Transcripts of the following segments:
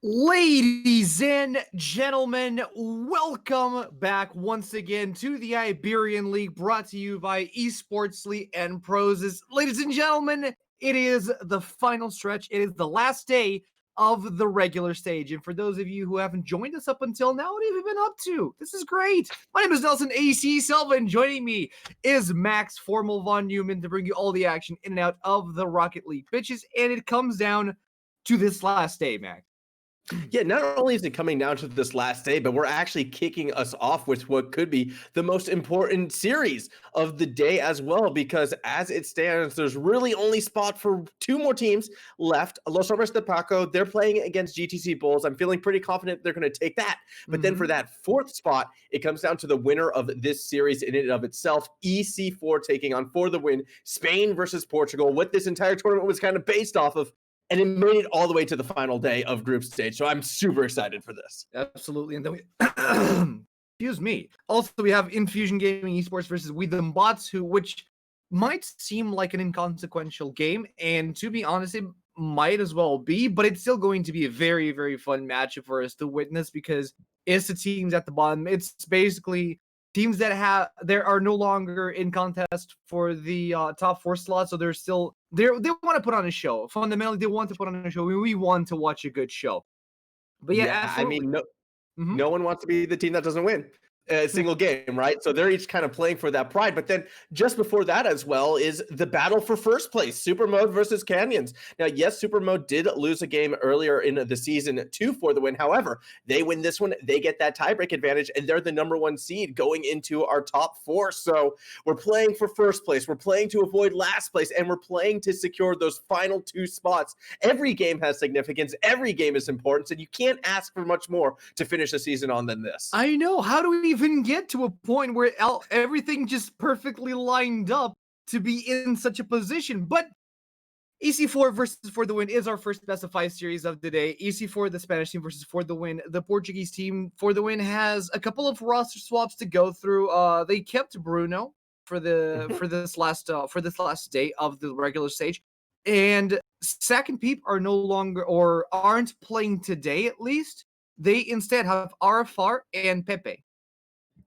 Ladies and gentlemen, welcome back once again to the Iberian League, brought to you by Esports League and Pros. Ladies and gentlemen, it is the final stretch. It is the last day of the regular stage. And for those of you who haven't joined us up until now, what have you been up to? This is great. My name is Nelson AC Silva, and joining me is Max Formal Von Neumann to bring you all the action in and out of the Rocket League pitches. And it comes down to this last day, Max. Yeah, not only is it coming down to this last day, but we're actually kicking us off with what could be the most important series of the day as well, because as it stands, there's really only spot for two more teams left. Los Hombres de Paco, they're playing against GTC Bulls. I'm feeling pretty confident they're going to take that. But then for that fourth spot, it comes down to the winner of this series in and of itself, EC4 taking on for the win, Spain versus Portugal, what this entire tournament was kind of based off of. And it made it all the way to the final day of group stage. So I'm super excited for this. Absolutely. And then we, excuse me. Also, we have Infusion Gaming Esports versus We Them Bots, which might seem like an inconsequential game. And to be honest, it might as well be, but it's still going to be a very, very fun matchup for us to witness because it's the teams at the bottom. It's basically teams that are no longer in contest for the top four slots, so they're still they want to put on a show. Fundamentally, they want to put on a show. We want to watch a good show. But yeah, absolutely. I mean, no one wants to be the team that doesn't win a single game, right? So they're each kind of playing for that pride. But then just before that as well is the battle for first place, Supermode versus Canyons. Now, yes, Supermode did lose a game earlier in the season 2 for the win. However, they win this one, they get that tiebreak advantage, and they're the number 1 seed going into our top 4. So we're playing for first place, we're playing to avoid last place, and we're playing to secure those final 2 spots. Every game has significance, every game is important, and you can't ask for much more to finish the season on than this. I know. How do we even get to a point where everything just perfectly lined up to be in such a position? But EC4 versus For the Win is our first best of 5 series of the day. EC4, the Spanish team, versus For the Win, the Portuguese team. For the Win has a couple of roster swaps to go through. They kept Bruno for this last day of the regular stage, and Sack and Peep are no longer, or aren't playing today at least. They instead have RFR and Pepe.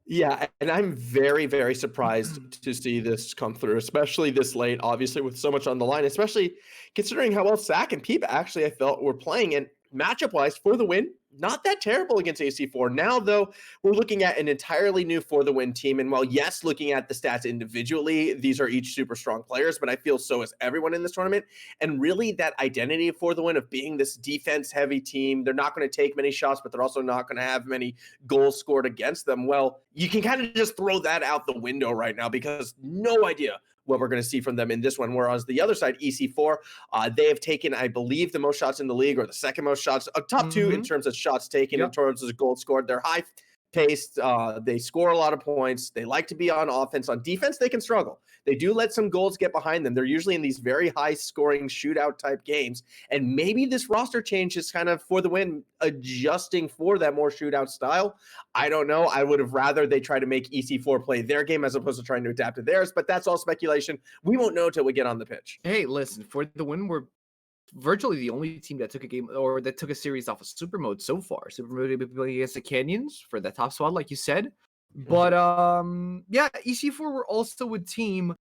Yeah, and I'm very, very surprised to see this come through, especially this late, obviously, with so much on the line, especially considering how well Sack and Peep actually I felt were playing. And matchup-wise, For the Win, not that terrible against AC4. Now, though, we're looking at an entirely new For the Win team. And while, yes, looking at the stats individually, these are each super strong players, but I feel so is everyone in this tournament. And really that identity For the Win of being this defense-heavy team, they're not going to take many shots, but they're also not going to have many goals scored against them. Well, you can kind of just throw that out the window right now because no idea what we're going to see from them in this one. Whereas the other side, EC4, they have taken, I believe, the most shots in the league, or the second most shots, top 2 in terms of shots taken, in terms of goals scored. They're high-paced. They score a lot of points. They like to be on offense. On defense, they can struggle. They do let some goals get behind them. They're usually in these very high-scoring shootout-type games. And maybe this roster change is kind of For the Win adjusting for that more shootout style. I don't know. I would have rather they try to make EC4 play their game as opposed to trying to adapt to theirs, but that's all speculation. We won't know until we get on the pitch. Hey, listen, For the Win, we're virtually the only team that took a game, or that took a series off of Super Mode so far. Super Mode will be playing against the Canyons for the top spot, like you said. But yeah, EC4 were also a team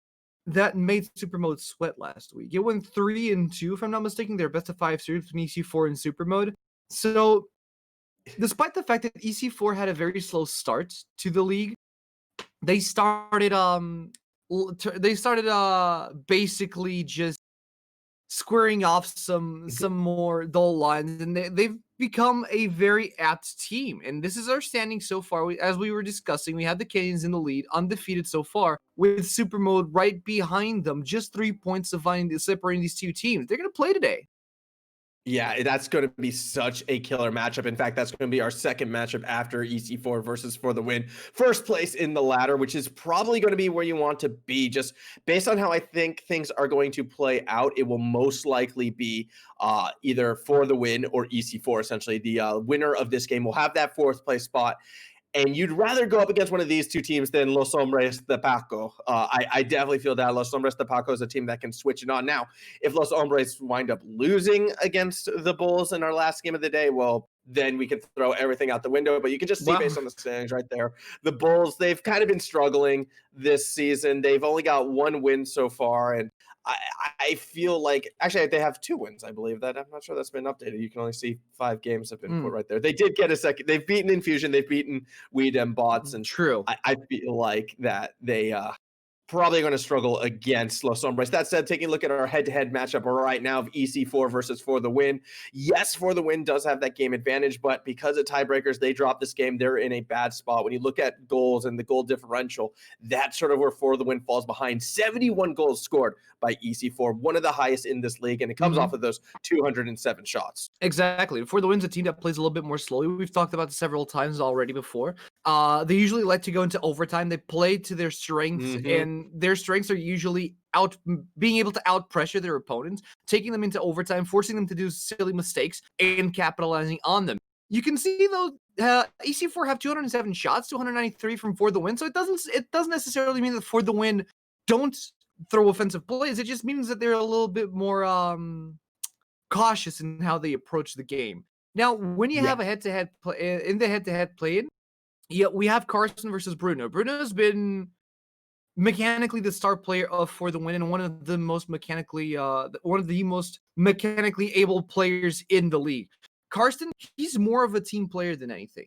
that made Super Mode sweat last week. It went 3-2, if I'm not mistaken. Their best of 5 series between EC4 and Super Mode. So, despite the fact that EC4 had a very slow start to the league, they started basically just squaring off some more dull lines, and they've become a very apt team. And this is our standing so far. As we were discussing, we had the Canyons in the lead, undefeated so far, with Super Mode right behind them, just 3 points separating these two teams. They're going to play today. Yeah, that's going to be such a killer matchup. In fact, that's going to be our second matchup after EC4 versus For the Win. First place in the ladder, which is probably going to be where you want to be. Just based on how I think things are going to play out, it will most likely be either For the Win or EC4, essentially. The winner of this game will have that 4th place spot. And you'd rather go up against one of these two teams than Los Hombres de Paco. I definitely feel that Los Hombres de Paco is a team that can switch it on. Now, if Los Hombres wind up losing against the Bulls in our last game of the day, well, then we can throw everything out the window. But you can just see based on the standings right there, the Bulls, they've kind of been struggling this season. They've only got one win so far, and I feel like actually they have 2 wins, I believe. That I'm not sure that's been updated. You can only see 5 games have been put right there. They did get a second. They've beaten Infusion, they've beaten Weed and Bots, and True. I feel like that they probably going to struggle against Los Hombres. That said, taking a look at our head-to-head matchup right now of EC4 versus For the Win. Yes, For the Win does have that game advantage, but because of tiebreakers, they dropped this game. They're in a bad spot. When you look at goals and the goal differential, that's sort of where For the Win falls behind. 71 goals scored by EC4, one of the highest in this league, and it comes off of those 207 shots. Exactly. For the Win's a team that plays a little bit more slowly. We've talked about this several times already before. They usually like to go into overtime. They play to their strengths, and their strengths are usually being able to out pressure their opponents, taking them into overtime, forcing them to do silly mistakes, and capitalizing on them. You can see though, EC4 have 207 shots, 293 from For the Win. So it doesn't necessarily mean that For the Win don't throw offensive plays. It just means that they're a little bit more cautious in how they approach the game. Now, when you have a head-to-head play in the head-to-head play-in, we have Carson versus Bruno. Bruno's been mechanically the star player of For the Win and one of the most mechanically able players in the league. Carson, he's more of a team player than anything.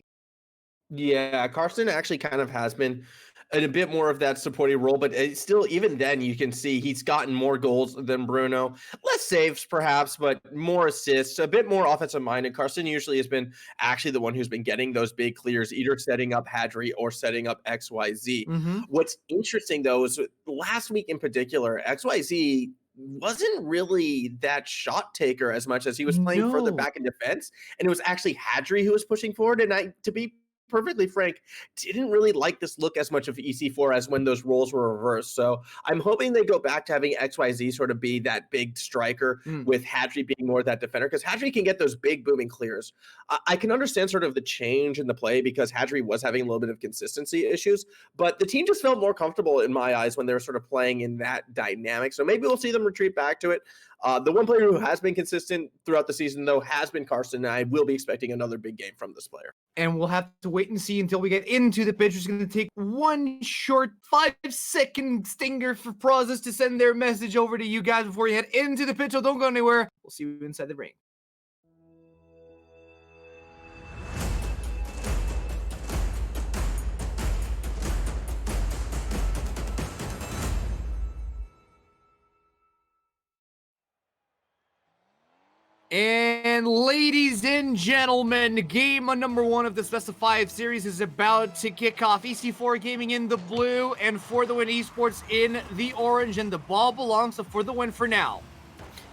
Yeah, Carson actually kind of has been in a bit more of that supporting role, but still, even then, you can see he's gotten more goals than Bruno. Less saves, perhaps, but more assists, a bit more offensive minded. Carson usually has been actually the one who's been getting those big clears, either setting up Hadri or setting up XYZ. What's interesting, though, is last week in particular, XYZ wasn't really that shot taker as much as he was playing further back in defense, and it was actually Hadri who was pushing forward. And to be perfectly frank, didn't really like this look as much of EC4 as when those roles were reversed. So I'm hoping they go back to having XYZ sort of be that big striker with Hadri being more that defender, because Hadri can get those big booming clears. I can understand sort of the change in the play because Hadri was having a little bit of consistency issues, but the team just felt more comfortable in my eyes when they were sort of playing in that dynamic. So maybe we'll see them retreat back to it. The one player who has been consistent throughout the season, though, has been Carson, and I will be expecting another big game from this player. And we'll have to wait and see until we get into the pitch. It's going to take one short 5-second stinger for Prozis to send their message over to you guys before you head into the pitch. So don't go anywhere. We'll see you inside the ring. And ladies and gentlemen, game number 1 of the Specified series is about to kick off. EC4 Gaming in the blue and For the Win Esports in the orange, and the ball belongs to For the Win for now.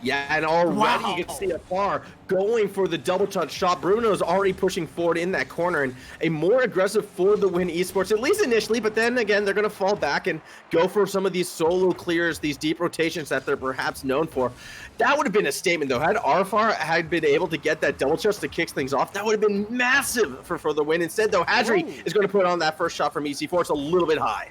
Yeah, and already you can see afar going for the double touch shot. Bruno's already pushing forward in that corner, and a more aggressive For the Win Esports, at least initially, but then again, they're going to fall back and go for some of these solo clears, these deep rotations that they're perhaps known for. That would have been a statement, though. Had Arfar had been able to get that double touch to kick things off, that would have been massive for the win. Instead, though, Hadri is going to put on that first shot from EC4. It's a little bit high.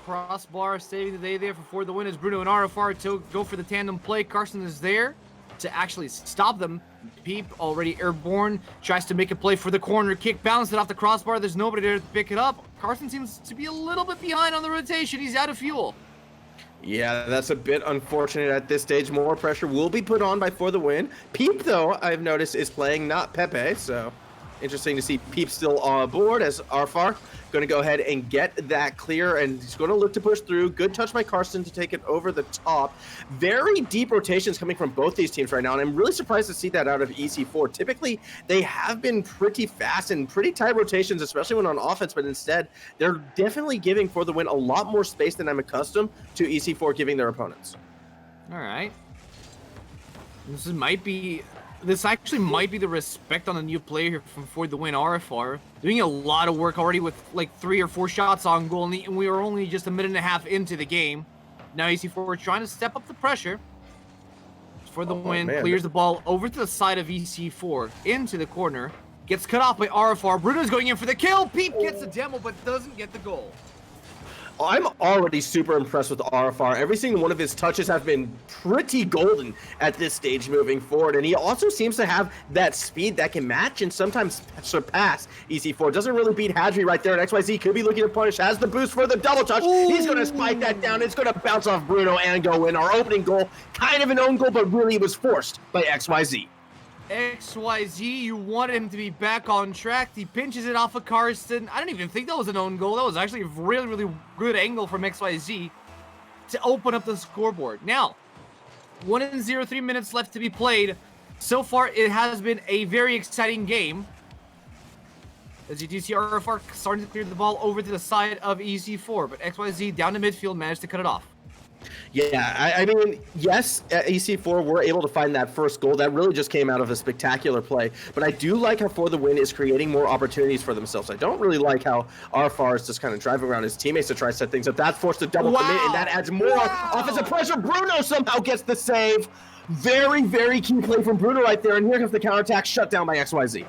Crossbar saving the day there for the win as Bruno and RFR to go for the tandem play. Carson is there to actually stop them. Peep, already airborne, tries to make a play for the corner kick, bounced it off the crossbar. There's nobody there to pick it up. Carson seems to be a little bit behind on the rotation. He's out of fuel. Yeah, that's a bit unfortunate at this stage. More pressure will be put on by For the Win. Peep, though, I've noticed, is playing not Pepe, so interesting to see Peep still on board as Arfar going to go ahead and get that clear, and he's going to look to push through. Good touch by Carson to take it over the top. Very deep rotations coming from both these teams right now, and I'm really surprised to see that out of EC4. Typically, they have been pretty fast and pretty tight rotations, especially when on offense, but instead, they're definitely giving For the Win a lot more space than I'm accustomed to EC4 giving their opponents. All right. This actually might be the respect on the new player here from For the Win, RFR. Doing a lot of work already with like 3 or 4 shots on goal, and we are only just a minute and a half into the game. Now EC4 trying to step up the pressure. For the Win, clears the ball over to the side of EC4, into the corner. Gets cut off by RFR. Bruno's going in for the kill. Peep gets the demo, but doesn't get the goal. I'm already super impressed with RFR. Every single one of his touches have been pretty golden at this stage moving forward. And he also seems to have that speed that can match and sometimes surpass EC4. Doesn't really beat Hadri right there. And XYZ could be looking to punish. Has the boost for the double touch. Ooh. He's going to spike that down. It's going to bounce off Bruno and go in. Our opening goal, kind of an own goal, but really was forced by XYZ. XYZ, you wanted him to be back on track. He pinches it off of Karsten. I don't even think that was an own goal. That was actually a really, really good angle from XYZ to open up the scoreboard. Now, 1-0, 3 minutes left to be played. So far, it has been a very exciting game. As you do see RFR starting to clear the ball over to the side of EC4, but XYZ down to midfield managed to cut it off. Yeah, I mean, yes, EC4 were able to find that first goal. That really just came out of a spectacular play. But I do like how For the Win is creating more opportunities for themselves. I don't really like how RFR is just kind of driving around his teammates to try to set things up. That forced a double commit, and that adds more offensive pressure. Bruno somehow gets the save. Very, very key play from Bruno right there. And here comes the counterattack shut down by XYZ.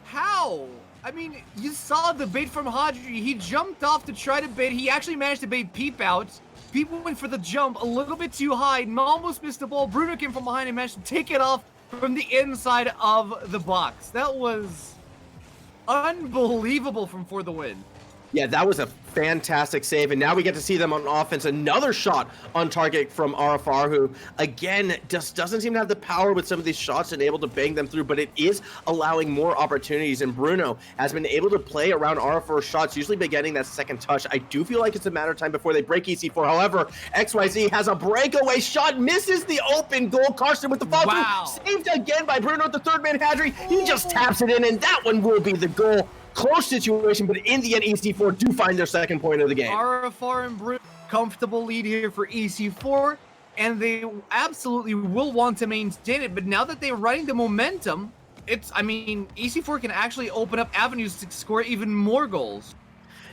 How? I mean, you saw the bait from Hadri. He jumped off to try to bait. He actually managed to bait Peep out. People went for the jump a little bit too high, almost missed the ball. Bruno came from behind and managed to take it off from the inside of the box. That was unbelievable from For the Win. Yeah, that was a fantastic save, and now we get to see them on offense. Another shot on target from RFR, who, again, just doesn't seem to have the power with some of these shots and able to bang them through, but it is allowing more opportunities, and Bruno has been able to play around RFR's shots, usually by getting that second touch. I do feel like it's a matter of time before they break EC4. However, XYZ has a breakaway shot, misses the open goal. Karsten with the follow-through, saved again by Bruno, the third man, Hadri. He just taps it in, and that one will be the goal. Close situation, but in the end, EC4 do find their second point of the game. RFR and Bruno, comfortable lead here for EC4, and they absolutely will want to maintain it. But now that they're running the momentum, I mean, EC4 can actually open up avenues to score even more goals.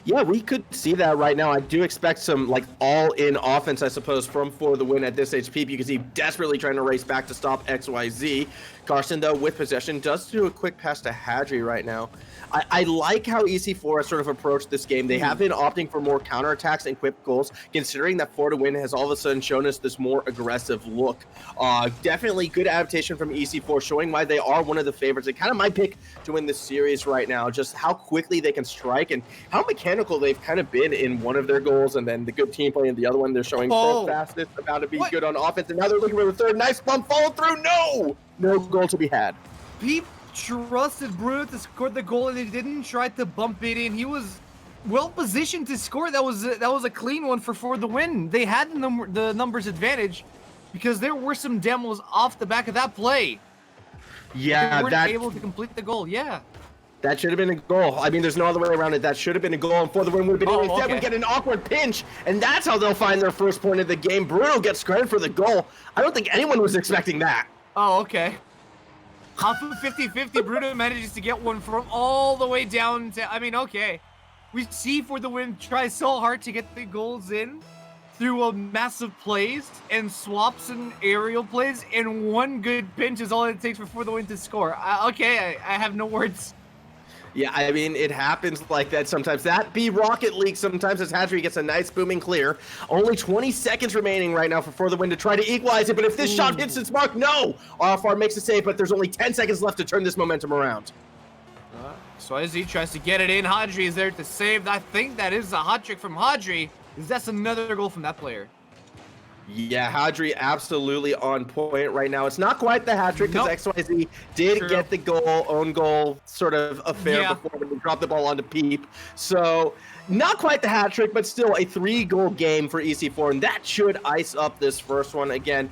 Yeah, we could see that right now. I do expect some like all-in offense, I suppose, from For the Win at this HP. You can see desperately trying to race back to stop XYZ. Karsten, though, with possession, does do a quick pass to Hadri right now. I like how EC4 has sort of approached this game. They have been opting for more counterattacks and quick goals, considering that For the Win has all of a sudden shown us this more aggressive look. Definitely good adaptation from EC4, showing why they are one of the favorites. They kind of my pick to win this series right now, just how quickly they can strike and how mechanical they've kind of been in one of their goals, and then the good team play in the other one. They're showing pro fastness, about to be good on offense, and now they're looking for the third. Nice bump, follow through. No goal to be had. Peep trusted Bruno to score the goal, and they didn't try to bump it in. He was well positioned to score. That was a clean one for the win. They had the numbers advantage because there were some demos off the back of that play. Yeah, they weren't able to complete the goal. Yeah. That should have been a goal. I mean, there's no other way around it. That should have been a goal, and For the Win would have been instead we get an awkward pinch, and that's how they'll find their first point of the game. Bruno gets credit for the goal. I don't think anyone was expecting that. Oh, okay. Off of 50-50, Bruno manages to get one from all the way down to, I mean, okay. We see For the Win try so hard to get the goals in through a massive plays and swaps and aerial plays, and one good pinch is all it takes for the Win to score. Okay, I have no words. Yeah, I mean, it happens like that sometimes. That be Rocket League sometimes as Hadri gets a nice booming clear. Only 20 seconds remaining right now for the Win to try to equalize it, but if this shot hits its mark, no! RFR makes a save, but there's only 10 seconds left to turn this momentum around. XYZ tries to get it in. Hadri is there to save. I think that is a hot trick from Hadri. That's another goal from that player. Yeah, Hadri absolutely on point right now. It's not quite the hat trick because XYZ did get the goal, own goal sort of affair before when they dropped the ball onto Peep. So not quite the hat trick, but still a 3-goal game for EC4, and that should ice up this first one. Again,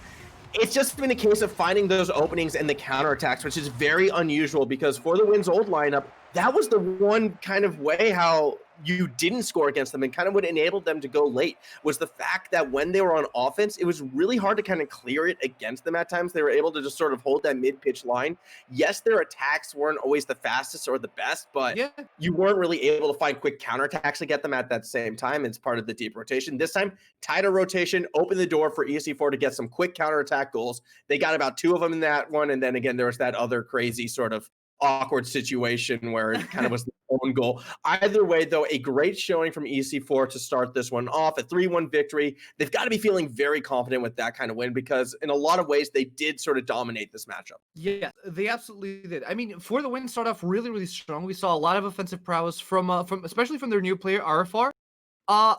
it's just been a case of finding those openings and the counterattacks, which is very unusual because For the Win's old lineup, that was the one kind of way how you didn't score against them and kind of what enabled them to go late was the fact that when they were on offense, it was really hard to kind of clear it against them at times. They were able to just sort of hold that mid-pitch line. Yes, their attacks weren't always the fastest or the best, but you weren't really able to find quick counterattacks to get them at that same time. It's part of the deep rotation. This time, tighter rotation, opened the door for EC4 to get some quick counterattack goals. They got about 2 of them in that one, and then again, there was that other crazy sort of awkward situation where it kind of was the own goal. Either way, though, a great showing from EC4 to start this one off, a 3-1 victory. They've got to be feeling very confident with that kind of win because in a lot of ways they did sort of dominate this matchup. Yeah, they absolutely did. I mean, For the Win started off really, really strong. We saw a lot of offensive prowess from especially from their new player RFR. Uh,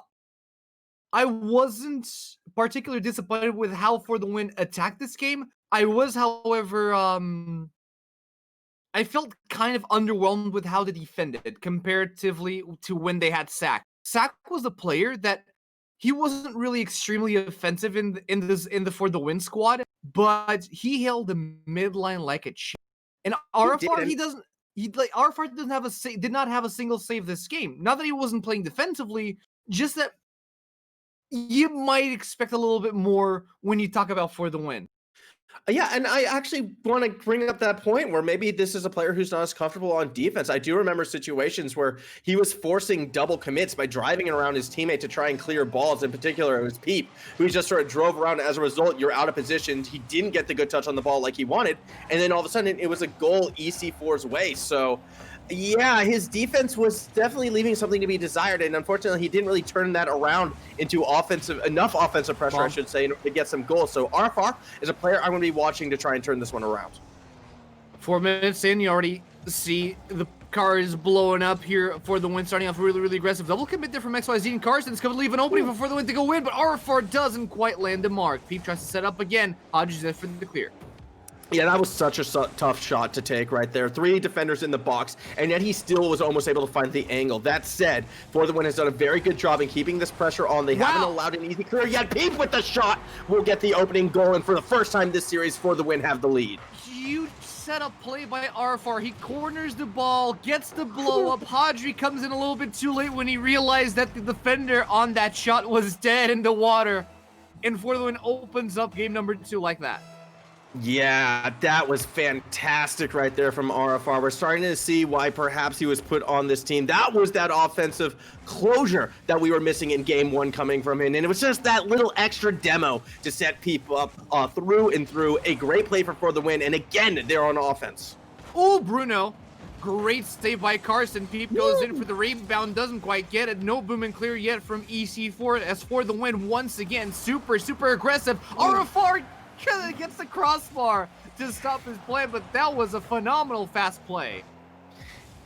I wasn't particularly disappointed with how For the Win attacked this game. I was, however, I felt kind of underwhelmed with how they defended comparatively to when they had Sack. Sack was a player that he wasn't really extremely offensive in the For the Win squad, but he held the midline like a champ. And RFR, RFR doesn't have did not have a single save this game. Not that he wasn't playing defensively, just that you might expect a little bit more when you talk about For the Win. Yeah, and I actually want to bring up that point where maybe this is a player who's not as comfortable on defense. I do remember situations where he was forcing double commits by driving around his teammate to try and clear balls. In particular, it was Peep, who just sort of drove around. As a result, you're out of position. He didn't get the good touch on the ball like he wanted. And then all of a sudden, it was a goal EC4's way. So, yeah, his defense was definitely leaving something to be desired, and unfortunately, he didn't really turn that around into enough offensive pressure, I should say, in order to get some goals. So RFR is a player I'm going to be watching to try and turn this one around. 4 minutes in, you already see the car is blowing up here. For the Win, starting off really, really aggressive. Double commit there from XYZ, and Carson's going to leave an opening for the Win to go in, but RFR doesn't quite land the mark. Peep tries to set up again. Hodges there for the clear. Yeah, that was such a tough shot to take right there. 3 defenders in the box, and yet he still was almost able to find the angle. That said, For the Win has done a very good job in keeping this pressure on. They haven't allowed an easy clear yet. Peep with the shot will get the opening goal, and for the first time this series, For the Win have the lead. Huge setup play by RFR. He corners the ball, gets the blow up. Hadri comes in a little bit too late when he realized that the defender on that shot was dead in the water. And For the Win opens up game number 2 like that. Yeah, that was fantastic right there from RFR. We're starting to see why perhaps he was put on this team. That was that offensive closure that we were missing in game 1 coming from him. And it was just that little extra demo to set people up through and through. A great play For the Win. And again, they're on offense. Oh, Bruno. Great save by Carson. Peep goes in for the rebound, doesn't quite get it. No boom and clear yet from EC4. As For the Win, once again, super aggressive. RFR gets the crossbar to stop his play, but that was a phenomenal fast play.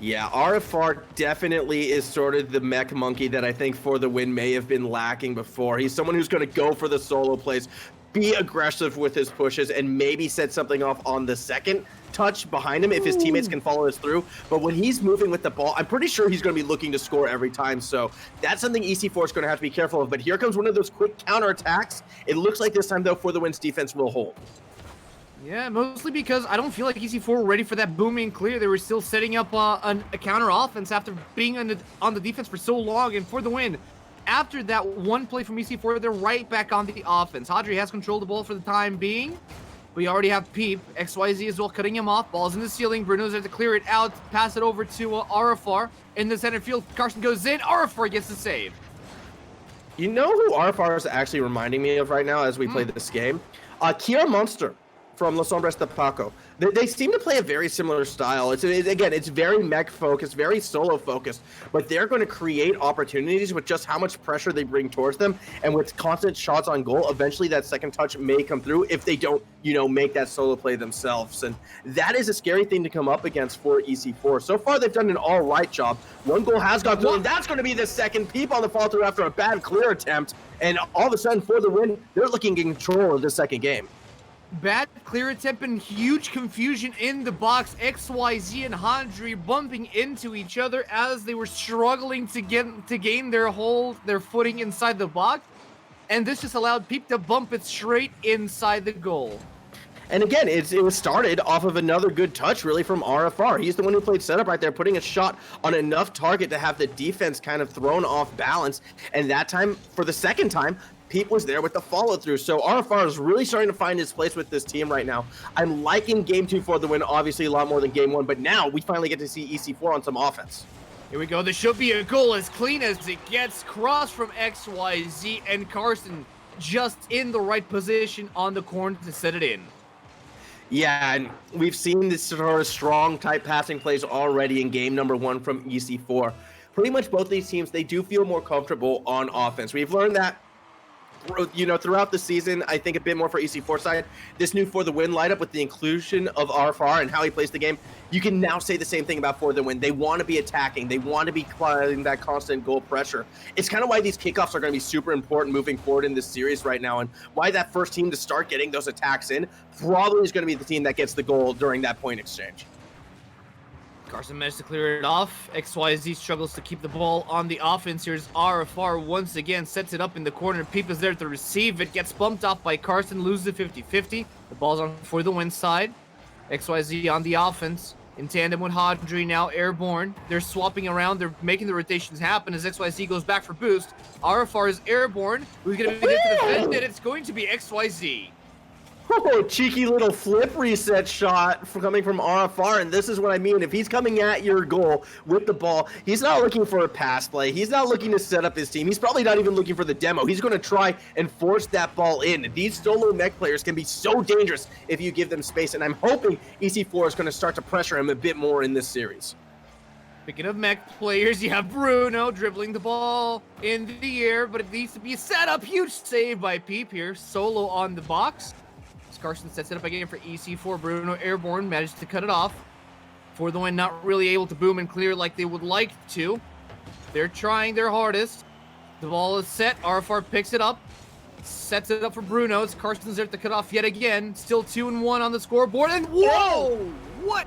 Yeah, RFR definitely is sort of the mech monkey that I think For the Win may have been lacking before. He's someone who's going to go for the solo plays, be aggressive with his pushes, and maybe set something off on the second touch behind him if his teammates can follow this through. But when he's moving with the ball, I'm pretty sure he's going to be looking to score every time. So that's something EC4 is going to have to be careful of. But here comes one of those quick counterattacks. It looks like this time, though, For the Win's defense will hold. Yeah, mostly because I don't feel like EC4 were ready for that booming clear. They were still setting up a counter offense after being on the defense for so long. And For the Win, after that one play from EC4, they're right back on the offense. Hadri has controlled the ball for the time being. We already have Peep. XYZ as well, cutting him off. Ball's in the ceiling. Bruno's there to clear it out. Pass it over to RFR. In the center field, Carson goes in. RFR gets the save. You know who RFR is actually reminding me of right now as we play this game? Kier Monster from Los Hombres de Paco. They seem to play a very similar style. Again, it's very mech focused, very solo focused, but they're going to create opportunities with just how much pressure they bring towards them, and with constant shots on goal, eventually that second touch may come through if they don't, make that solo play themselves. And that is a scary thing to come up against for EC4. So far, they've done an all right job. One goal has gone through, and that's going to be the second. Peep on the fall through after a bad clear attempt, and all of a sudden, For the Win, they're looking in control of the second game. Bad clear attempt and huge confusion in the box. XYZ and Hadri bumping into each other as they were struggling to gain their footing inside the box. And this just allowed Peep to bump it straight inside the goal. And again, it was started off of another good touch, really, from RFR. He's the one who played setup right there, putting a shot on enough target to have the defense kind of thrown off balance. And that time, for the second time, Peep was there with the follow-through. So RFR is really starting to find his place with this team right now. I'm liking Game 2 For the Win, obviously, a lot more than Game 1. But now we finally get to see EC4 on some offense. Here we go. This should be a goal as clean as it gets. Cross from XYZ, and Carson just in the right position on the corner to set it in. Yeah, and we've seen this sort of strong type passing plays already in game number 1 from EC4. Pretty much both these teams, they do feel more comfortable on offense. We've learned that throughout the season. I think a bit more for EC4 side. This new For the Win lineup with the inclusion of RFR and how he plays the game, you can now say the same thing about For the Win. They want to be attacking. They want to be applying that constant goal pressure. It's kind of why these kickoffs are going to be super important moving forward in this series right now, and why that first team to start getting those attacks in probably is going to be the team that gets the goal during that point exchange. Carson managed to clear it off. XYZ struggles to keep the ball on the offense. Here's RFR once again, sets it up in the corner. Peep is there to receive it, gets bumped off by Carson, loses the 50-50. The ball's on For the Win side. XYZ on the offense, in tandem with Hodri, now airborne. They're swapping around, they're making the rotations happen as XYZ goes back for boost. RFR is airborne, who's going to be there to defend it. It's going to be XYZ. Oh, cheeky little flip reset shot coming from RFR, and this is what I mean. If he's coming at your goal with the ball, he's not looking for a pass play. He's not looking to set up his team. He's probably not even looking for the demo. He's going to try and force that ball in. These solo mech players can be so dangerous if you give them space, and I'm hoping EC4 is going to start to pressure him a bit more in this series. Speaking of mech players, you have Bruno dribbling the ball in the air, but it needs to be set up. Huge save by Peep here. Solo on the box. Carson sets it up again for EC4. Bruno airborne, managed to cut it off. For the Win, not really able to boom and clear like they would like to. They're trying their hardest. The ball is set. RFR picks it up. Sets it up for Bruno. It's Carson's there to cut off yet again. Still 2-1 on the scoreboard. And whoa! What?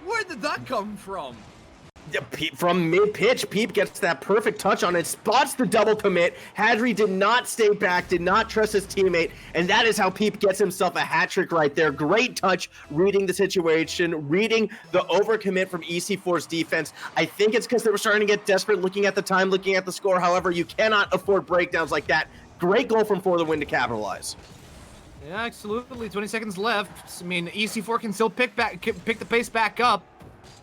Where did that come from? From mid-pitch, Peep gets that perfect touch on it, spots the double commit. Hadri did not stay back, did not trust his teammate, and that is how Peep gets himself a hat trick right there. Great touch, reading the situation, reading the overcommit from EC4's defense. I think it's because they were starting to get desperate, looking at the time, looking at the score. However, you cannot afford breakdowns like that. Great goal from For the Win to capitalize. Yeah, absolutely. 20 seconds left. I mean, EC4 can still pick the pace back up.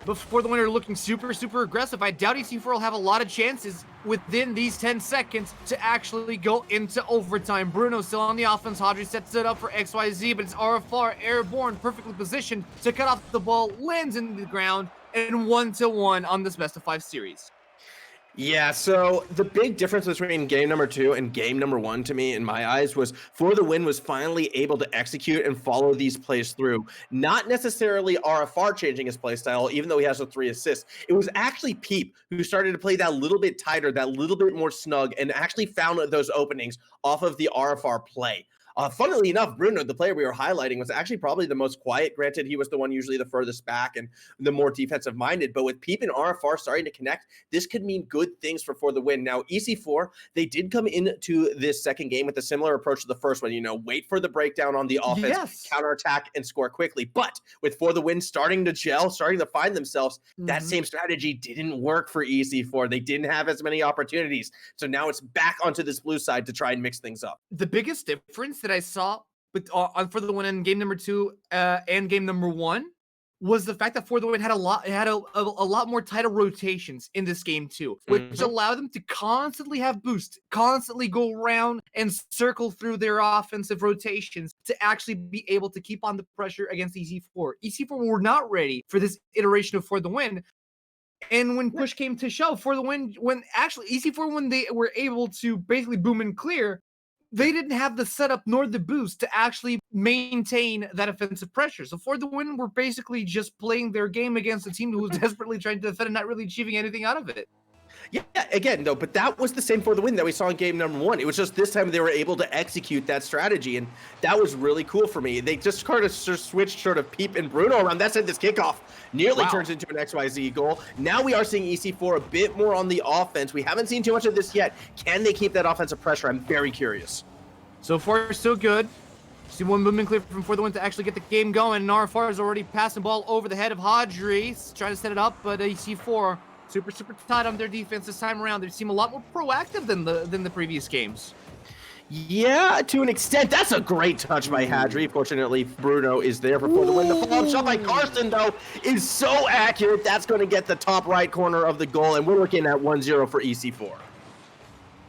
But For the Win are looking super aggressive. I doubt EC4 will have a lot of chances within these 10 seconds to actually go into overtime. Bruno still on the offense. Hodri sets it up for XYZ, but it's RFR airborne, perfectly positioned to cut off the ball, lands in the ground, and 1-1 on this best of 5 series. Yeah, so the big difference between game number 2 and game number 1 to me, in my eyes, was For the Win was finally able to execute and follow these plays through. Not necessarily RFR changing his play style, even though he has the 3 assists. It was actually Peep who started to play that little bit tighter, that little bit more snug, and actually found those openings off of the RFR play. Funnily enough, Bruno, the player we were highlighting, was actually probably the most quiet. Granted, he was the one usually the furthest back and the more defensive minded. But with Peep and RFR starting to connect, this could mean good things for the Win. Now, EC4, they did come into this second game with a similar approach to the first one. You know, wait for the breakdown on the offense, counterattack, and score quickly. But with For the Win starting to gel, starting to find themselves, that same strategy didn't work for EC4. They didn't have as many opportunities. So now it's back onto this blue side to try and mix things up. The biggest difference that I saw with For the Win in game number 2 and game number 1 was the fact that For the Win had a lot more tighter rotations in this game too, which allowed them to constantly have boost, constantly go around and circle through their offensive rotations to actually be able to keep on the pressure against EC4. EC4 were not ready for this iteration of For the Win. And when push came to shove, For the Win, when actually EC4, when they were able to basically boom and clear, they didn't have the setup nor the boost to actually maintain that offensive pressure. So For the Win were basically just playing their game against a team who was desperately trying to defend and not really achieving anything out of it. Yeah, again, though, but that was the same For the Win that we saw in game number 1. It was just this time they were able to execute that strategy, and that was really cool for me. They just kind of switched sort of Peep and Bruno around. That said, this kickoff nearly turns into an XYZ goal. Now we are seeing EC4 a bit more on the offense. We haven't seen too much of this yet. Can they keep that offensive pressure? I'm very curious. So far, so good. See one movement clear from For the Win to actually get the game going. And RFR is already passing the ball over the head of Hodri, trying to set it up, but EC4 super tight on their defense this time around. They seem a lot more proactive than the previous games. Yeah, to an extent. That's a great touch by Hadri. Fortunately, Bruno is there for the Win. The follow-up shot by Carson, though, is so accurate. That's going to get the top right corner of the goal, and we're looking at 1-0 for EC4.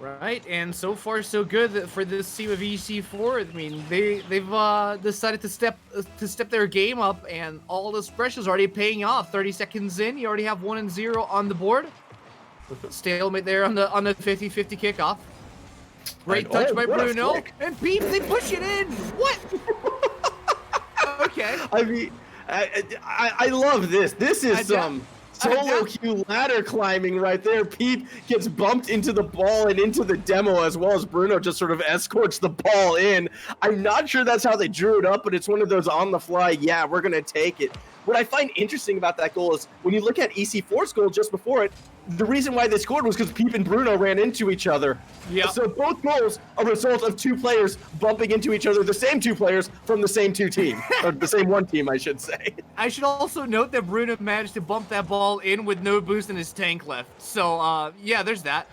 Right, and so far so good for this team of EC4. I mean, they've decided to step their game up, and all this pressure's already paying off. 30 seconds in, you already have 1-0 on the board. Stalemate there on the 50-50 kickoff. Great touch by Bruno, and Peep, they push it in. What? Okay. I mean, I love this. This is some solo queue ladder climbing right there. Peep gets bumped into the ball and into the demo, as well as Bruno just sort of escorts the ball in. I'm not sure that's how they drew it up, but it's one of those on the fly, yeah, we're going to take it. What I find interesting about that goal is when you look at EC4's goal just before it, the reason why they scored was because Peep and Bruno ran into each other. Yeah. So both goals are a result of two players bumping into each other, the same two players from the same two team, or the same one team, I should say. I should also note that Bruno managed to bump that ball in with no boost in his tank left. So, yeah, there's that.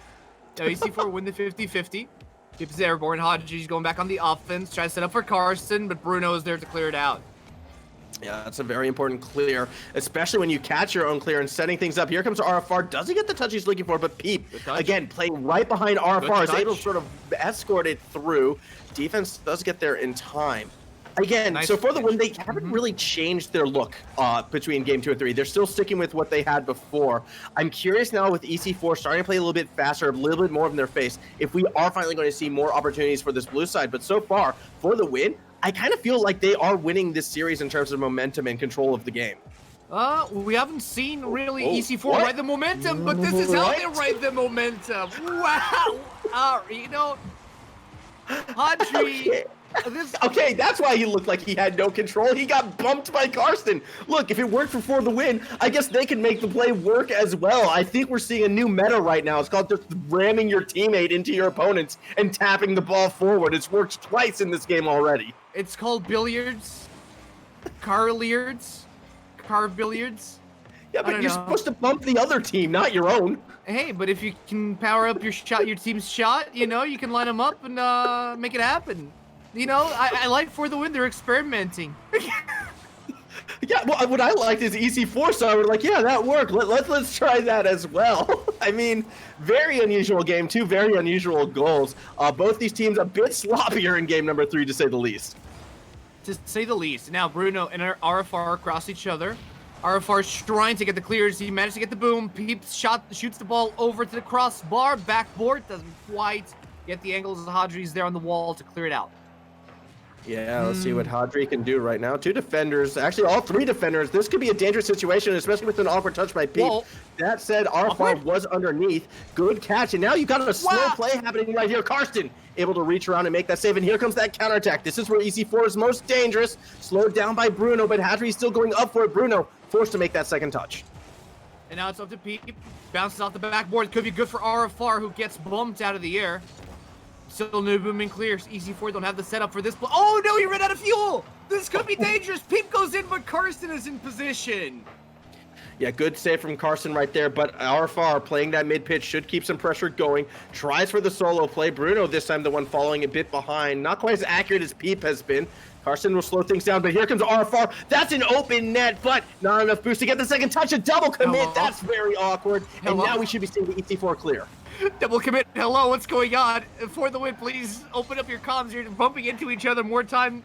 EC4 win the 50-50. Keeps it airborne. Hodges going back on the offense, tries to set up for Karsten, but Bruno is there to clear it out. Yeah, that's a very important clear, especially when you catch your own clear and setting things up. Here comes RFR. Doesn't get the touch he's looking for, but Peep, again, playing right behind RFR, is able to sort of escort it through. Defense does get there in time. Again, so for the win, they haven't really changed their look between game 2 and 3. They're still sticking with what they had before. I'm curious now with EC4 starting to play a little bit faster, a little bit more in their face, if we are finally going to see more opportunities for this blue side. But so far, for the win, I kind of feel like they are winning this series in terms of momentum and control of the game. We haven't seen really EC4 ride the momentum, but this is how they ride the momentum. Wow! You know, Hadri... Okay, that's why he looked like he had no control. He got bumped by Karsten. Look, if it worked for the win, I guess they can make the play work as well. I think we're seeing a new meta right now. It's called just ramming your teammate into your opponents and tapping the ball forward. It's worked twice in this game already. It's called billiards. Carliards. Carve billiards. Yeah, but you're supposed to bump the other team, not your own. Hey, but if you can power up your team's shot, you know, you can line them up and make it happen. You know, I like for the win, they're experimenting. Yeah, well, what I liked is EC4, so I was like, yeah, that worked. Let's try that as well. I mean, very unusual game, two very unusual goals. Both these teams a bit sloppier in game number 3, to say the least. To say the least. Now, Bruno and RFR cross each other. RFR's trying to get the clears. He managed to get the boom. Peep shoots the ball over to the crossbar. Backboard doesn't quite get the angles. Hadri's there on the wall to clear it out. Yeah, let's see what Hadri can do right now. 2 defenders, actually all 3 defenders. This could be a dangerous situation, especially with an awkward touch by Peep. Whoa. That said, RFR was underneath. Good catch, and now you've got a slow play happening right here. Karsten able to reach around and make that save, and here comes that counterattack. This is where EC4 is most dangerous. Slowed down by Bruno, but Hadri's still going up for it. Bruno forced to make that second touch. And now it's up to Peep. Bounces off the backboard. Could be good for RFR, who gets bumped out of the air. Still no booming clears. EC4 don't have the setup for this. Oh no, he ran out of fuel! This could be dangerous. Peep goes in, but Karsten is in position. Yeah, good save from Karsten right there, but RFR playing that mid-pitch should keep some pressure going. Tries for the solo play. Bruno this time the one following a bit behind. Not quite as accurate as Peep has been. Karsten will slow things down, but here comes RFR. That's an open net, but not enough boost to get the second touch. A double commit. That's very awkward. And now we should be seeing the EC4 clear. Double commit. Hello, what's going on? For the win, please open up your comms. You're bumping into each other more times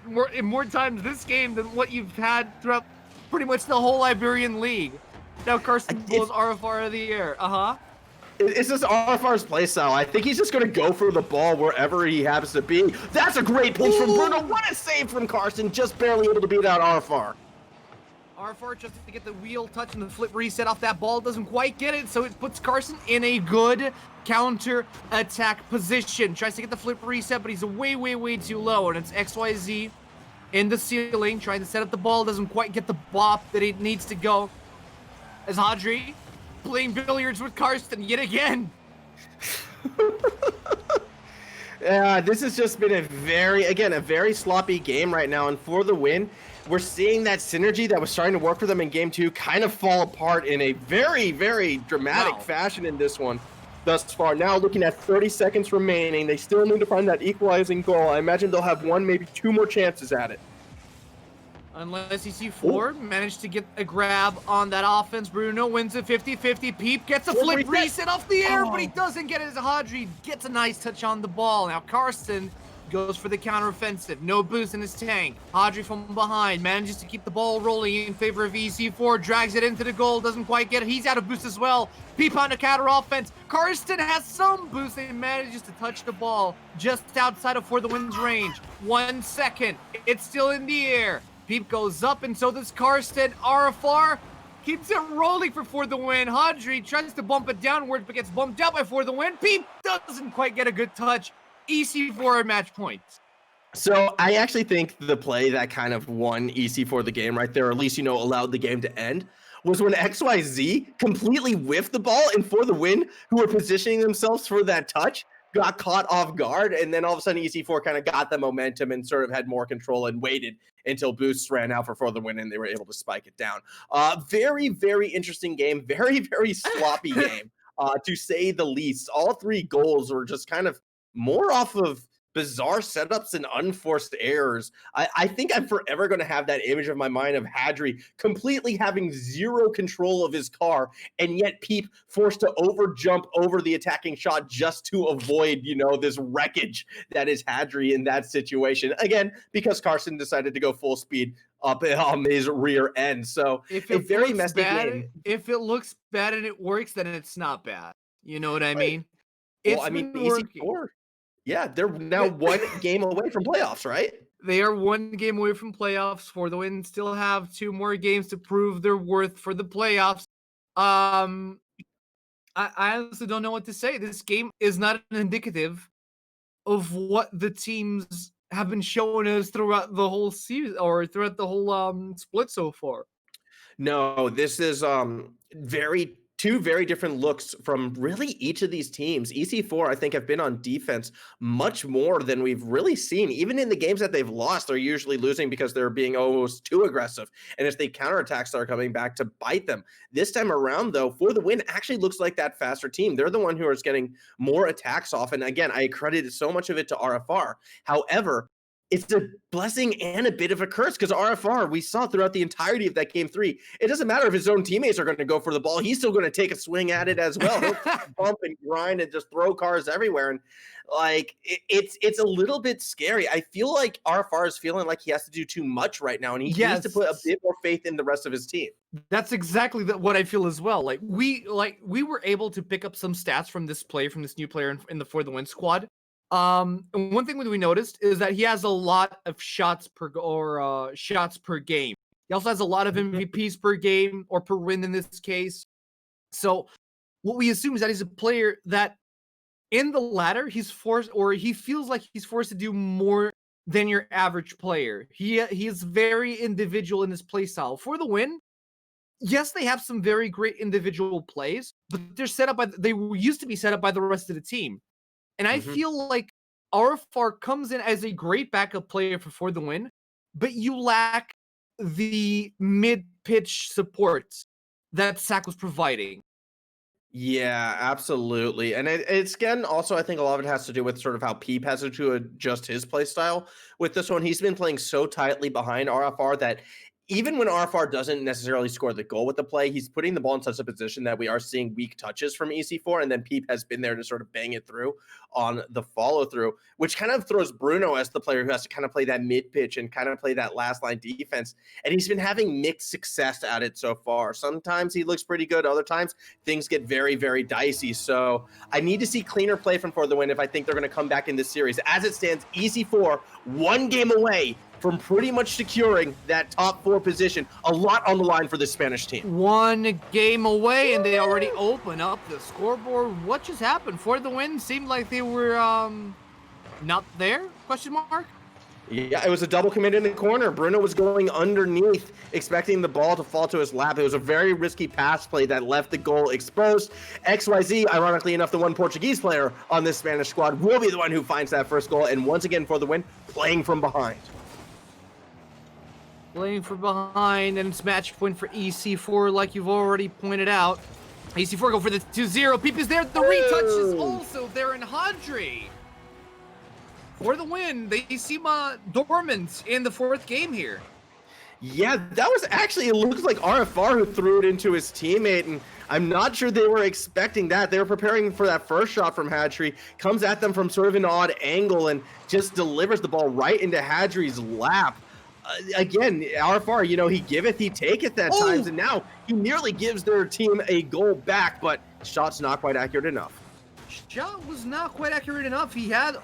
this game than what you've had throughout pretty much the whole Iberian League. Now Karsten pulls RFR out of the air. It's just RFR's playstyle. I think he's just going to go for the ball wherever he happens to be. That's a great pinch from Bruno. What a save from Karsten. Just barely able to beat out RFR. RFR just to get the wheel touch and the flip reset off that ball. Doesn't quite get it, so it puts Karsten in a good counter-attack position. Tries to get the flip reset, but he's way, way, way too low. And it's XYZ in the ceiling, trying to set up the ball. Doesn't quite get the bop that it needs to go. As Hadri playing billiards with Karsten yet again. Yeah, this has just been a very sloppy game right now. And for the win, we're seeing that synergy that was starting to work for them in game 2 kind of fall apart in a very, very dramatic fashion in this one thus far. Now looking at 30 seconds remaining, they still need to find that equalizing goal. I imagine they'll have 1, maybe 2 more chances at it. Unless EC4 managed to get a grab on that offense. Bruno wins it 50-50. Peep gets a flip reset off the air, but he doesn't get it as Hadri gets a nice touch on the ball. Now Karsten goes for the counteroffensive. No boost in his tank. Hadri from behind manages to keep the ball rolling in favor of EC4. Drags it into the goal. Doesn't quite get it. He's out of boost as well. Peep on the counter offense. Karsten has some boost and manages to touch the ball just outside of For the Win's range. 1 second. It's still in the air. Peep goes up, and so does Karsten. RFR keeps it rolling For the Win. Hadri tries to bump it downwards, but gets bumped out by For the Win. Peep doesn't quite get a good touch. EC4 at match points. So I actually think the play that kind of won EC4 the game right there, or at least, allowed the game to end, was when XYZ completely whiffed the ball, and For the Win, who were positioning themselves for that touch, got caught off guard, and then all of a sudden EC4 kind of got the momentum and sort of had more control and waited until boosts ran out For the Win, and they were able to spike it down. Very, very interesting game. Very, very sloppy game, to say the least. All 3 goals were just kind of more off of bizarre setups and unforced errors. I think I'm forever going to have that image of my mind of Hadri completely having zero control of his car, and yet Peep forced to jump over the attacking shot just to avoid, this wreckage that is Hadri in that situation. Again, because Carson decided to go full speed up on his rear end. So if a very messy bad, game. If it looks bad and it works, then it's not bad. You know what I mean? Well, I mean, EC4. Yeah, they're now 1 game away from playoffs, right? They are 1 game away from playoffs. For the Win still have 2 more games to prove their worth for the playoffs. I honestly don't know what to say. This game is not indicative of what the teams have been showing us throughout the whole season or throughout the whole split so far. No, this is two very different looks from really each of these teams. EC4, I think, have been on defense much more than we've really seen. Even in the games that they've lost, they're usually losing because they're being almost too aggressive. And if they counterattack, start coming back to bite them. This time around, though, For the Win actually looks like that faster team. They're the one who is getting more attacks off. And again, I credit so much of it to RFR. However, it's a blessing and a bit of a curse because RFR, we saw throughout the entirety of that game 3, it doesn't matter if his own teammates are going to go for the ball. He's still going to take a swing at it as well. He'll bump and grind and just throw cars everywhere. And it's a little bit scary. I feel like RFR is feeling like he has to do too much right now, and he needs to put a bit more faith in the rest of his team. That's exactly what I feel as well. We were able to pick up some stats from this new player in the For the Win squad. And one thing that we noticed is that he has a lot of shots per game. He also has a lot of MVPs per game or per win in this case. So what we assume is that he's a player that in the ladder he feels like he's forced to do more than your average player. He is very individual in his play style. For the Win, yes, they have some very great individual plays, but they used to be set up by the rest of the team. And I feel like RFR comes in as a great backup player For the Win, but you lack the mid-pitch support that Sack was providing. Yeah, absolutely. And it's again, also, I think a lot of it has to do with sort of how Peep has to adjust his play style. With this one, he's been playing so tightly behind RFR that even when RFR doesn't necessarily score the goal with the play, he's putting the ball in such a position that we are seeing weak touches from EC4, and then Peep has been there to sort of bang it through on the follow-through, which kind of throws Bruno as the player who has to kind of play that mid-pitch and kind of play that last-line defense, and he's been having mixed success at it so far. Sometimes he looks pretty good. Other times, things get very, very dicey, so I need to see cleaner play from For the Win if I think they're going to come back in this series. As it stands, EC4, 1 game away from pretty much securing that top 4 position. A lot on the line for this Spanish team. 1 game away, and they already open up the scoreboard. What just happened? For the Win seemed like they were not there? Question mark? Yeah, it was a double commit in the corner. Bruno was going underneath, expecting the ball to fall to his lap. It was a very risky pass play that left the goal exposed. XYZ, ironically enough, the one Portuguese player on this Spanish squad, will be the one who finds that first goal. And once again, For the Win, playing from behind. Playing from behind, and it's match point for EC4, like you've already pointed out. EC4 go for the 2-0. Peep is there. The retouch is also there in Hadri. For the Win, they seem dormant in the 4th game here. Yeah, that was actually, it looks like RFR who threw it into his teammate, and I'm not sure they were expecting that. They were preparing for that first shot from Hadri, comes at them from sort of an odd angle and just delivers the ball right into Hadri's lap. Again, RFR, you know, he giveth, he taketh at times, and now he nearly gives their team a goal back, but shot's not quite accurate enough. Shot was not quite accurate enough. He had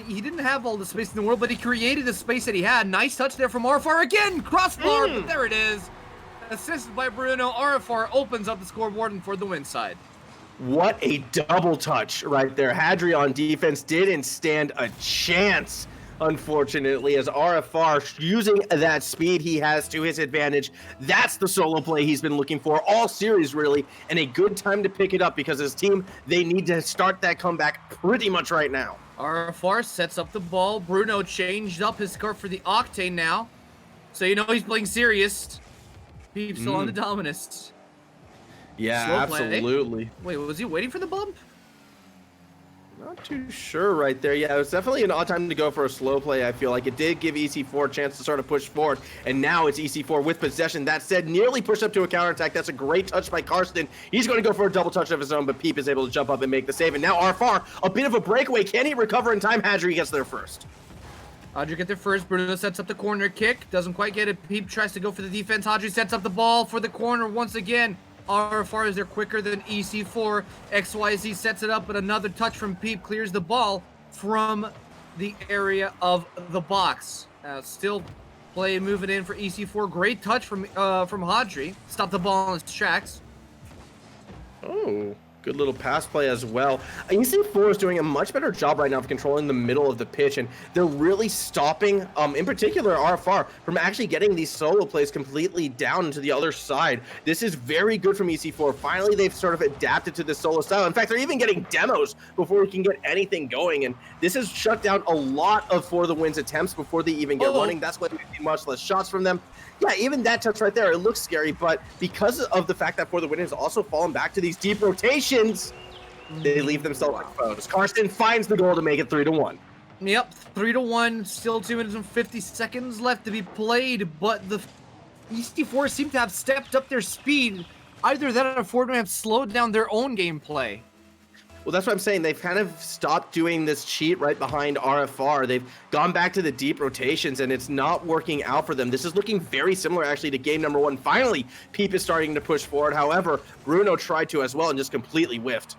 he didn't have all the space in the world, but he created the space that he had. Nice touch there from RFR again, crossbar, but there it is. Assisted by Bruno, RFR opens up the scoreboard and for the win side. What a double touch right there. Hadri on defense didn't stand a chance, unfortunately, as RFR using that speed he has to his advantage. That's the solo play he's been looking for all series, really, and a good time to pick it up because his team, they need to start that comeback pretty much right now. RFR sets up the ball. Bruno changed up his scarf for the Octane now, so you know he's playing serious. He's still on the Dominus. Yeah, Slow absolutely. Play. Wait, was he waiting for the bump? Not too sure right there. Yeah, it was definitely an odd time to go for a slow play, I feel like. It did give EC4 a chance to sort of push forward, and now it's EC4 with possession. That said, nearly pushed up to a counterattack. That's a great touch by Karsten. He's going to go for a double touch of his own, but Peep is able to jump up and make the save. And now RFR, a bit of a breakaway. Can he recover in time? Hadri gets there first. Hadri get there first. Bruno sets up the corner kick. Doesn't quite get it. Peep tries to go for the defense. Hadri sets up the ball for the corner once again. RFR is there quicker than EC4. XYZ sets it up, but another touch from Peep clears the ball from the area of the box. Still play moving in for EC4. Great touch from Hadri. Stop the ball in its tracks. Oh, good little pass play as well. EC4 is doing a much better job right now of controlling the middle of the pitch, and they're really stopping, in particular, RFR from actually getting these solo plays completely down to the other side. This is very good from EC4. Finally, they've sort of adapted to this solo style. In fact, they're even getting demos before we can get anything going, and this has shut down a lot of For the Win's attempts before they even get running. That's why we see much less shots from them. Yeah, even that touch right there, it looks scary, but because of the fact that For the Win has also fallen back to these deep rotations, they leave themselves exposed. Karsten finds the goal to make it 3-1. Yep, 3-1, still 2 minutes and 50 seconds left to be played, but the EC4 seem to have stepped up their speed. Either that or For the Win have slowed down their own gameplay. Well, that's what I'm saying. They've kind of stopped doing this cheat right behind RFR. They've gone back to the deep rotations, and it's not working out for them. This is looking very similar, actually, to game number 1. Finally, Peep is starting to push forward. However, Bruno tried to as well and just completely whiffed.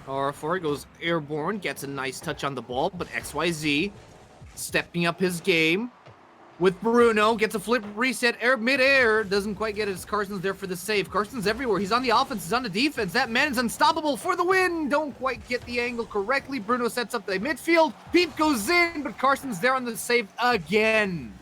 RFR goes airborne, gets a nice touch on the ball, but XYZ stepping up his game with Bruno, gets a flip reset, mid-air, doesn't quite get it as Karsten's there for the save. Karsten's everywhere. He's on the offense, he's on the defense. That man is unstoppable For the Win. Don't quite get the angle correctly. Bruno sets up the midfield. Peep goes in, but Karsten's there on the save again.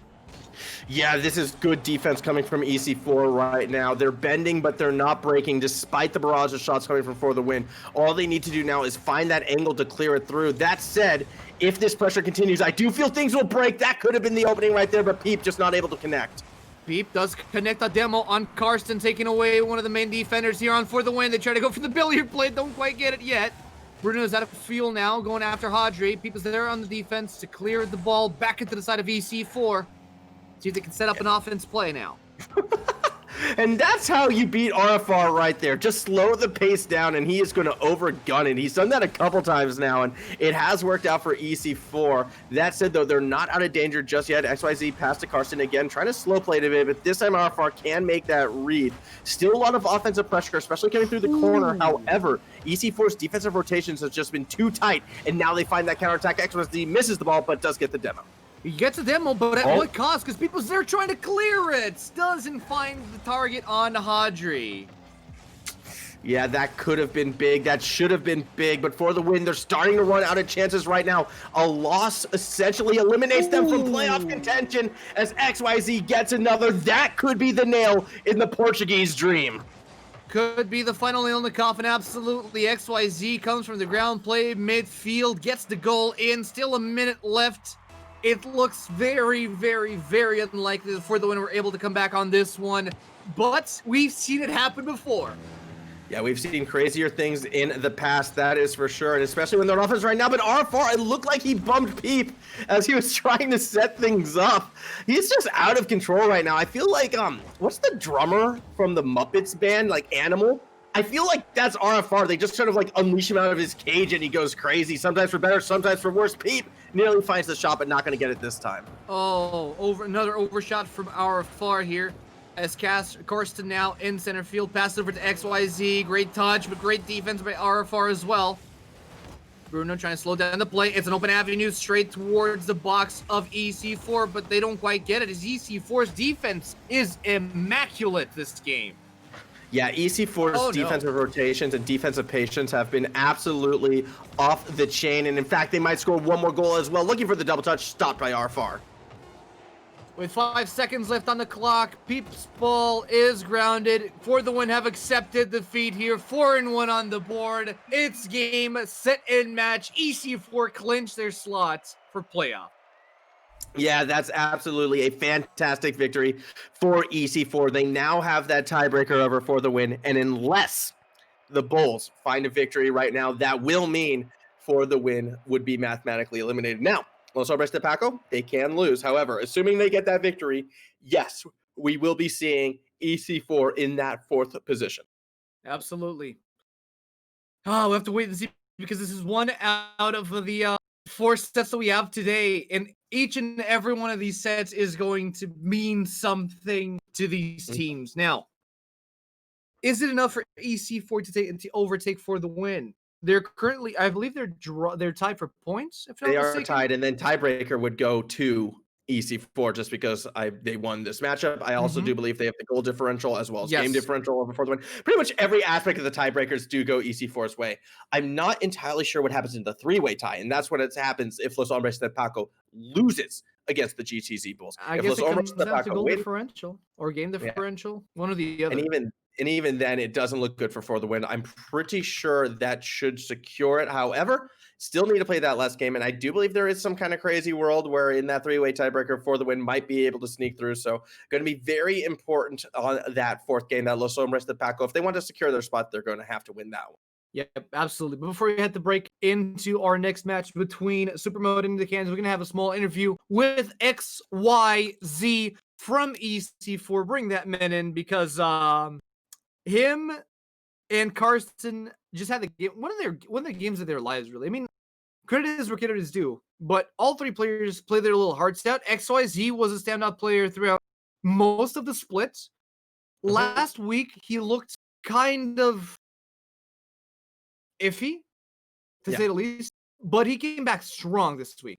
Yeah, this is good defense coming from EC4 right now. They're bending, but they're not breaking, despite the barrage of shots coming from For the Win. All they need to do now is find that angle to clear it through. That said, if this pressure continues, I do feel things will break. That could have been the opening right there, but Peep just not able to connect. Peep does connect a demo on Karsten, taking away one of the main defenders here on For the Win. They try to go for the billiard blade, don't quite get it yet. Bruno's out of fuel now, going after Hadri. Peep is there on the defense to clear the ball back into the side of EC4. See if they can set up an offense play now. And that's how you beat RFR right there. Just slow the pace down, and he is going to overgun it. He's done that a couple times now, and it has worked out for EC4. That said, though, they're not out of danger just yet. XYZ passed to Karsten again, trying to slow play it a bit, but this time RFR can make that read. Still a lot of offensive pressure, especially coming through the corner. However, EC4's defensive rotations has just been too tight, and now they find that counterattack. XYZ misses the ball, but does get the demo. He gets a demo, but at what cost? Because people's there trying to clear it. Doesn't find the target on Hadri. Yeah, that could have been big. That should have been big. But For the Win, they're starting to run out of chances right now. A loss essentially eliminates them from playoff contention as XYZ gets another. That could be the nail in the Portuguese dream. Could be the final nail in the coffin, absolutely. XYZ comes from the ground play midfield, gets the goal in. Still a minute left. It looks very, very, very unlikely that For the Win were able to come back on this one, but we've seen it happen before. Yeah, we've seen crazier things in the past, that is for sure, and especially when they're on offense right now. But R4, it looked like he bumped Peep as he was trying to set things up. He's just out of control right now. I feel like, what's the drummer from the Muppets band, like Animal? I feel like that's RFR. They just sort of like unleash him out of his cage and he goes crazy, sometimes for better, sometimes for worse. Peep nearly finds the shot, but not going to get it this time. Oh, another overshot from our far here. As Karsten now in center field, pass over to XYZ. Great touch, but great defense by RFR as well. Bruno trying to slow down the play. It's an open avenue straight towards the box of EC4, but they don't quite get it as EC4's defense is immaculate this game. Yeah, EC4's defensive rotations and defensive patience have been absolutely off the chain. And in fact, they might score one more goal as well. Looking for the double touch, stopped by RFR. With 5 seconds left on the clock, Peep's ball is grounded. For the Win have accepted defeat here. 4-1 on the board. It's game, set, and match. EC4 clinch their slots for playoff. Yeah, that's absolutely a fantastic victory for EC4. They now have that tiebreaker over For the Win. And unless the Bulls find a victory right now, that will mean For the Win would be mathematically eliminated. Now, Los Hombres de Paco, they can lose. However, assuming they get that victory, yes, we will be seeing EC4 in that 4th position. Absolutely. Oh, we'll have to wait and see because this is one out of the 4 sets that we have today. And each and every one of these sets is going to mean something to these teams. Now, is it enough for EC4 to overtake For the Win? They're currently, I believe they're tied for points. If they are tied, and then tiebreaker would go to EC4 just because they won this matchup. I also do believe they have the goal differential as well as game differential over For the Win. Pretty much every aspect of the tiebreakers do go EC4's way. I'm not entirely sure what happens in the 3-way tie, and that's what happens if Los Hombres de Paco loses against the GTZ Bulls. I if guess Los it Hombres comes de down to Paco goal win, differential or game differential, one or the other. And even then, it doesn't look good for the Win. I'm pretty sure that should secure it. However, still need to play that last game. And I do believe there is some kind of crazy world where in that 3-way tiebreaker, For the Win might be able to sneak through. So going to be very important on that 4th game, that Los Hombres de Paco. If they want to secure their spot, they're going to have to win that one. Yep, absolutely. But before we head to break into our next match between Supermode and the Cans, we're going to have a small interview with XYZ from EC4. Bring that man in because him and Karsten just had the game, one of the games of their lives, really. I mean, credit is where credit is due, but all 3 players played their little hearts out. XYZ was a standout player throughout most of the splits. Last week, he looked kind of iffy, to say the least, but he came back strong this week.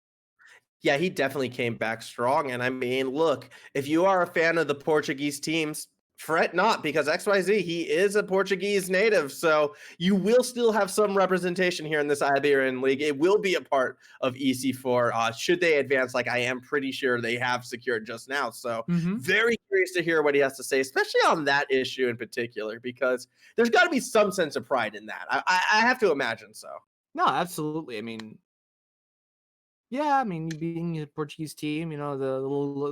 Yeah, he definitely came back strong. And I mean, look, if you are a fan of the Portuguese teams, fret not, because XYZ, he is a Portuguese native. So you will still have some representation here in this Iberian League. It will be a part of EC4 should they advance, like I am pretty sure they have secured just now. So very curious to hear what he has to say, especially on that issue in particular, because there's got to be some sense of pride in that. I have to imagine so. No, absolutely. I mean, yeah, I mean, being a Portuguese team, you know,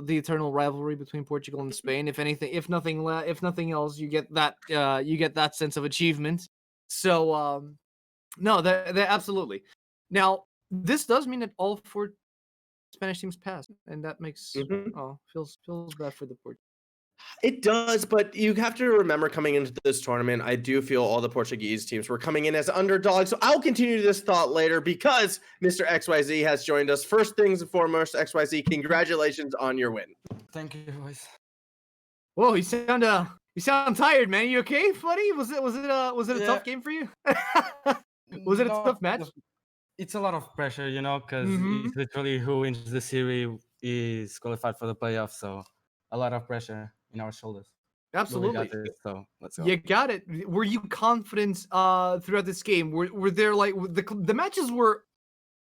the eternal rivalry between Portugal and Spain. If nothing else, you get that sense of achievement. So, no, that absolutely. Now, this does mean that all 4 Spanish teams passed, and that makes feels bad for the Portuguese. It does, but you have to remember coming into this tournament, I do feel all the Portuguese teams were coming in as underdogs. So I'll continue this thought later because Mr. XYZ has joined us. First things and foremost, XYZ, congratulations on your win. Thank you, boys. Whoa, you sound tired, man. You okay, buddy? Was it a tough game for you? Was it a tough match? It's a lot of pressure, you know, because it's literally who wins the series is qualified for the playoffs. So a lot of pressure in our shoulders. Absolutely. So let's go. You got it. Were you confident throughout this game? Were there like the matches were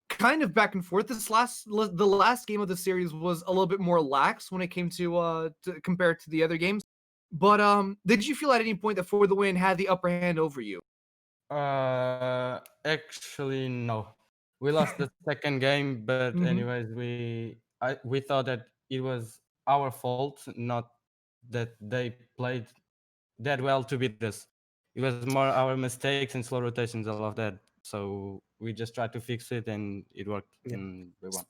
kind of back and forth. The last game of the series was a little bit more lax when it came to compared to the other games. But did you feel at any point that For the Win had the upper hand over you? Actually, no. We lost the second game, but anyways, we thought that it was our fault, not that they played that well to beat us. it was more our mistakes and slow rotations, all of that. So we just tried to fix it, and it worked, and we won.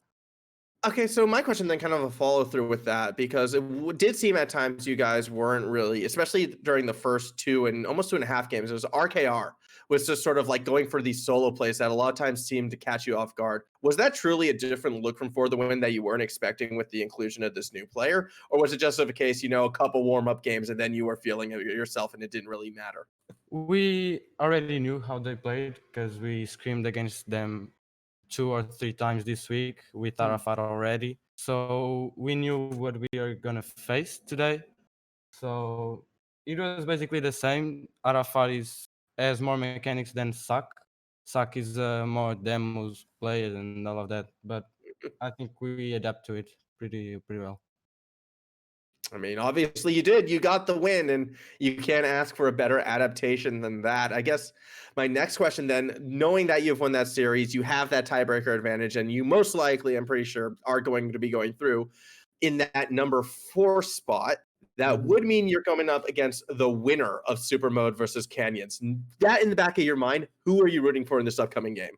Okay, so my question then kind of a follow through with that, because it did seem at times you guys weren't really, especially during the first 2.5 games, it was RKR was just sort of like going for these solo plays that a lot of times seemed to catch you off guard. Was that truly a different look from For the Win that you weren't expecting with the inclusion of this new player? Or was it just of a case, a couple warm up games and then you were feeling it yourself and it didn't really matter? We already knew how they played because we screamed against them 2 or 3 times this week with Arafat already. So we knew what we are gonna face today. So it was basically the same. Arafat has more mechanics than Sak. Sak is more demos player and all of that. But I think we adapt to it pretty well. I mean, obviously you did. You got the win, and you can't ask for a better adaptation than that. I guess my next question then, knowing that you've won that series, you have that tiebreaker advantage, and you most likely, I'm pretty sure, are going to be going through in that number 4 spot. That would mean you're coming up against the winner of Super Mode versus Canyons. That in the back of your mind, who are you rooting for in this upcoming game?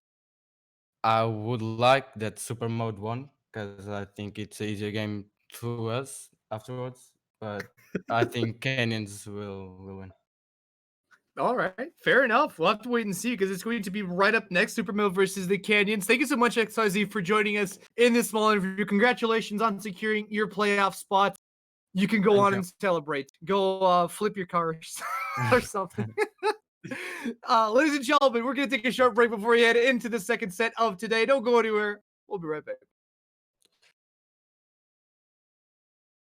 I would like that Super Mode won because I think it's an easier game to us afterwards. But I think Canyons will win. All right, fair enough. We'll have to wait and see because it's going to be right up next. Supermill versus the Canyons. Thank you so much, XYZ, for joining us in this small interview. Congratulations on securing your playoff spot. You can go Thank on you. and celebrate. Go flip your cars or something. Ladies and gentlemen, we're going to take a short break before we head into the second set of today. Don't go anywhere. We'll be right back.